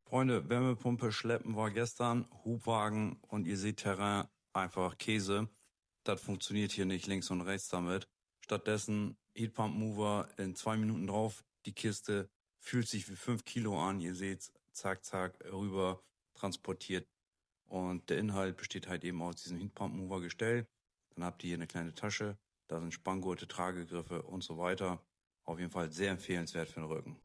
Freunde, Wärmepumpe schleppen war gestern, Hubwagen und ihr seht Terrain, einfach Käse. Das funktioniert hier nicht links und rechts damit. Stattdessen Heatpump Mover in 2 Minuten drauf. Die Kiste fühlt sich wie 5 Kilo an. Ihr seht's, zack, zack, rüber transportiert. Und der Inhalt besteht halt eben aus diesem Heatpump Mover Gestell. Dann habt ihr hier eine kleine Tasche. Da sind Spanngurte, Tragegriffe und so weiter. Auf jeden Fall sehr empfehlenswert für den Rücken.